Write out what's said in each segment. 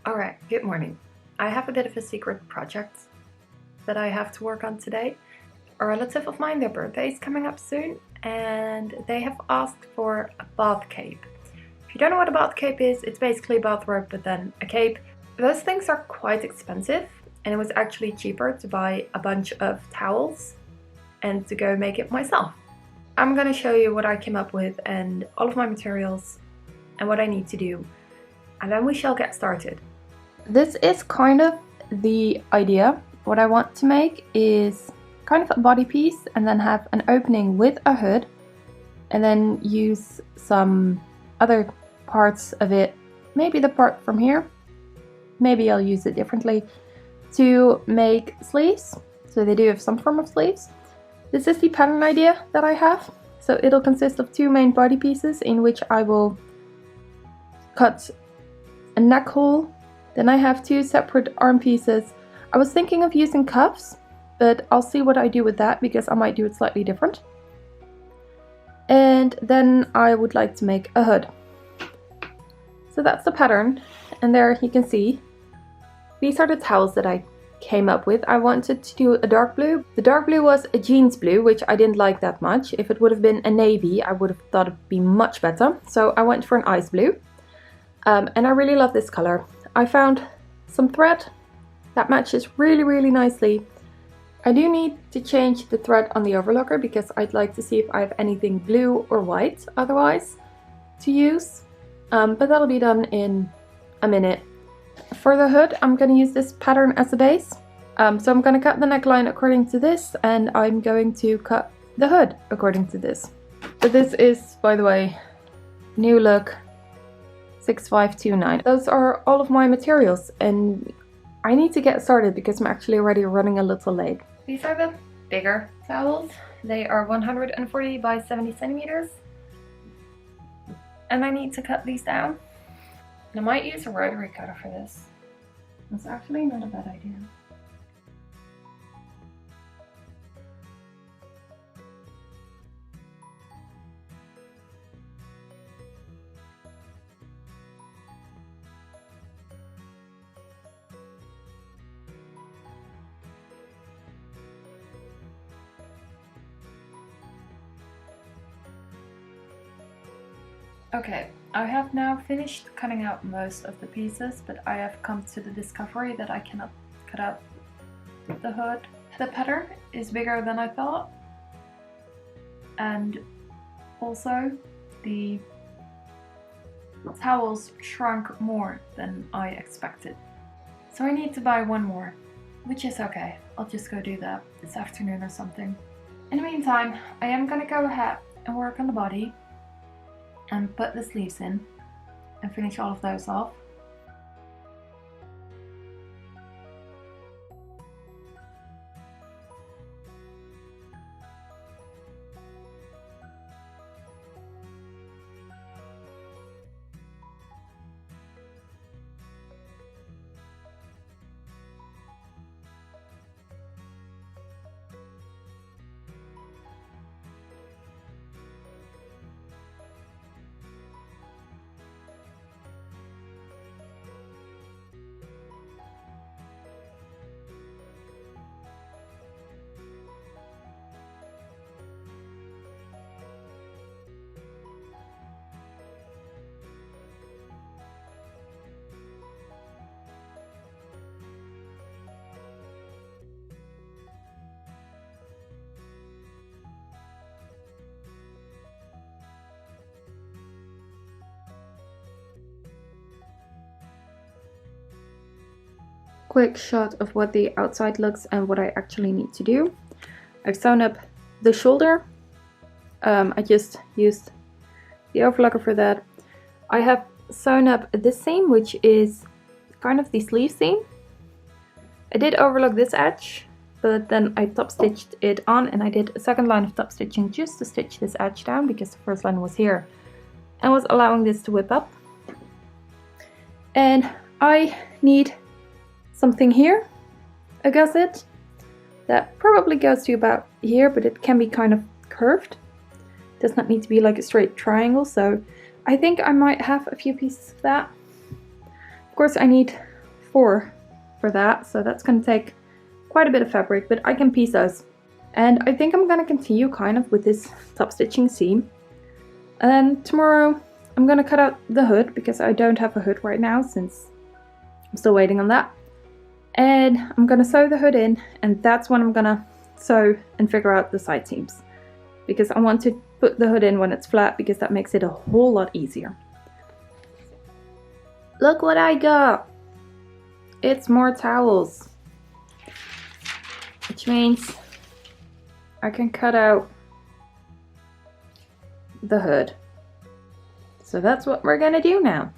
Alright, good morning. I have a bit of a secret project that I have to work on today. A relative of mine, their birthday is coming up soon, and they have asked for a bath cape. If you don't know what a bath cape is, it's basically a bathrobe but then a cape. Those things are quite expensive, and it was actually cheaper to buy a bunch of towels and to go make it myself. I'm gonna show you what I came up with and all of my materials and what I need to do, and then we shall get started. This is kind of the idea. What I want to make is kind of a body piece and then have an opening with a hood, and then use some other parts of it, maybe the part from here, maybe I'll use it differently, to make sleeves. So they do have some form of sleeves. This is the pattern idea that I have. So it'll consist of two main body pieces in which I will cut a neck hole. Then I have two separate arm pieces. I was thinking of using cuffs, but I'll see what I do with that because I might do it slightly different. And then I would like to make a hood. So that's the pattern, and there you can see these are the towels that I came up with. I wanted to do a dark blue. The dark blue was a jeans blue, which I didn't like that much. If it would have been a navy, I would have thought it'd be much better. So I went for an ice blue, and I really love this color. I found some thread that matches really nicely. I do need to change the thread on the overlocker because I'd like to see if I have anything blue or white otherwise to use, but that'll be done in a minute. For the hood, I'm going to use this pattern as a base, so I'm going to cut the neckline according to this, and I'm going to cut the hood according to this. So this is, by the way, new look 6529. Those are all of my materials, and I need to get started because I'm actually already running a little late. These are the bigger towels. They are 140 by 70 centimeters. And I need to cut these down. And I might use a rotary cutter for this. That's actually not a bad idea. Okay, I have now finished cutting out most of the pieces, but I have come to the discovery that I cannot cut out the hood. The pattern is bigger than I thought, and also the towels shrunk more than I expected. So I need to buy one more, which is okay. I'll just go do that this afternoon or something. In the meantime, I am gonna go ahead and work on the body and put the sleeves in and finish all of those off. Quick shot of what the outside looks and what I actually need to do. I've sewn up the shoulder. I just used the overlocker for that. I have sewn up the seam, which is kind of the sleeve seam. I did overlock this edge, but then I top stitched it on, and I did a second line of top stitching just to stitch this edge down because the first line was here and was allowing this to whip up. And I need something here, a gusset that probably goes to about here, but it can be kind of curved. It does not need to be like a straight triangle, so I think I might have a few pieces of that. Of course I need 4 for that, so that's going to take quite a bit of fabric, but I can piece those. And I think I'm going to continue kind of with this top stitching seam. And then tomorrow I'm going to cut out the hood, because I don't have a hood right now since I'm still waiting on that. And I'm going to sew the hood in, and that's when I'm going to sew and figure out the side seams, because I want to put the hood in when it's flat, because that makes it a whole lot easier. Look what I got! It's more towels, which means I can cut out the hood. So that's what we're gonna do now.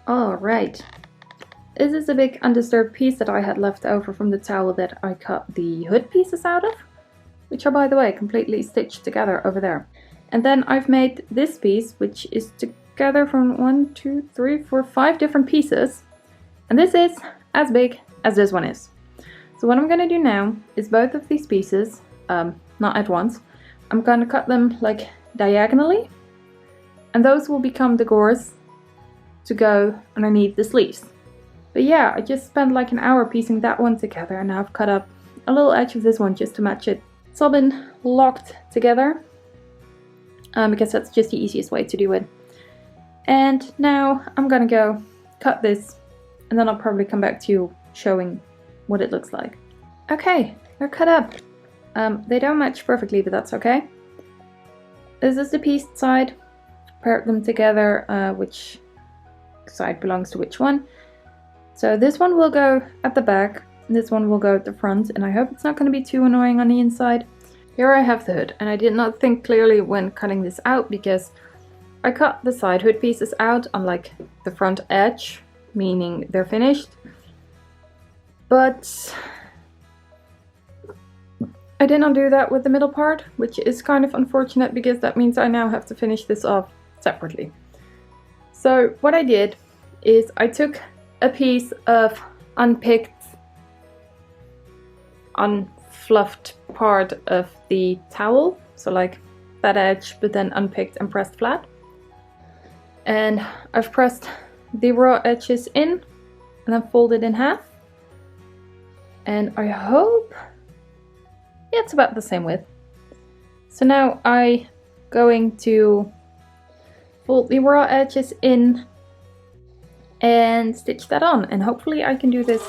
Alright, this is a big undisturbed piece that I had left over from the towel that I cut the hood pieces out of, which are, by the way, completely stitched together over there. And then I've made this piece, which is together from 1, 2, 3, 4, 5 different pieces, and this is as big as this one is. So what I'm going to do now is both of these pieces, not at once, I'm going to cut them like diagonally, and those will become the gores to go underneath the sleeves. But yeah, I just spent like an hour piecing that one together, and now I've cut up a little edge of this one just to match it. It's all been locked together, because that's just the easiest way to do it. And now I'm gonna go cut this, and then I'll probably come back to you showing what it looks like. Okay, they're cut up. They don't match perfectly, but that's okay. This is the pieced side. Paired them together, which side belongs to which one. So this one will go at the back, and this one will go at the front, and I hope it's not going to be too annoying on the inside. Here I have the hood, and I did not think clearly when cutting this out, because I cut the side hood pieces out on like the front edge, meaning they're finished. But I did not do that with the middle part, which is kind of unfortunate, because that means I now have to finish this off separately. So what I did is I took a piece of unpicked, unfluffed part of the towel, so like that edge, but then unpicked and pressed flat. And I've pressed the raw edges in and then folded in half. And I hope, yeah, it's about the same width. So now I'm going to fold the raw edges in and stitch that on, and hopefully I can do this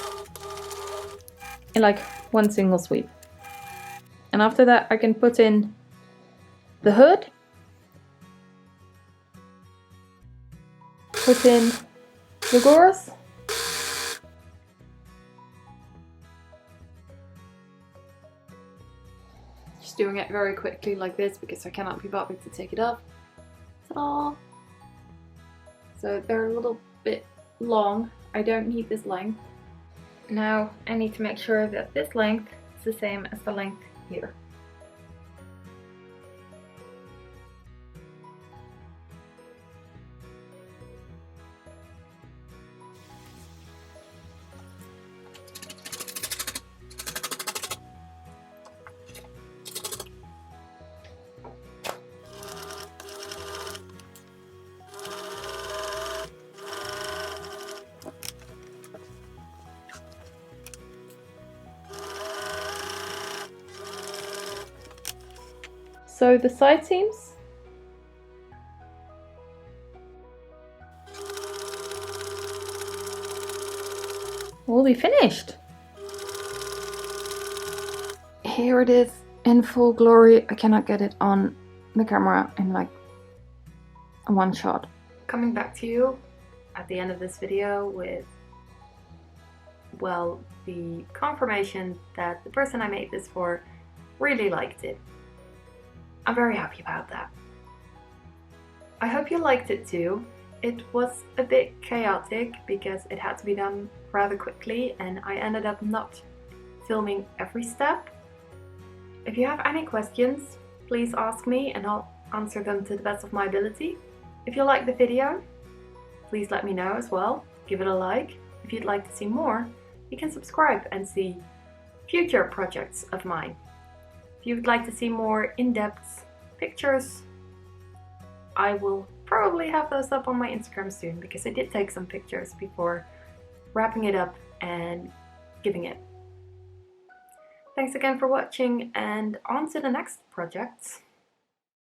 in like one single sweep. And after that I can put in the hood, put in the gores, just doing it very quickly like this because I cannot be bothered to take it off. Ta-da! So they're a little bit long. I don't need this length. Now I need to make sure that this length is the same as the length here. So the side seams will be finished. Here it is in full glory. I cannot get it on the camera in like a one shot. Coming back to you at the end of this video with, well, the confirmation that the person I made this for really liked it. I'm very happy about that. I hope you liked it too. It was a bit chaotic because it had to be done rather quickly and I ended up not filming every step. If you have any questions, please ask me and I'll answer them to the best of my ability. If you like the video, please let me know as well. Give it a like. If you'd like to see more, you can subscribe and see future projects of mine. If you would like to see more in-depth pictures, I will probably have those up on my Instagram soon because I did take some pictures before wrapping it up and giving it. Thanks again for watching and on to the next projects.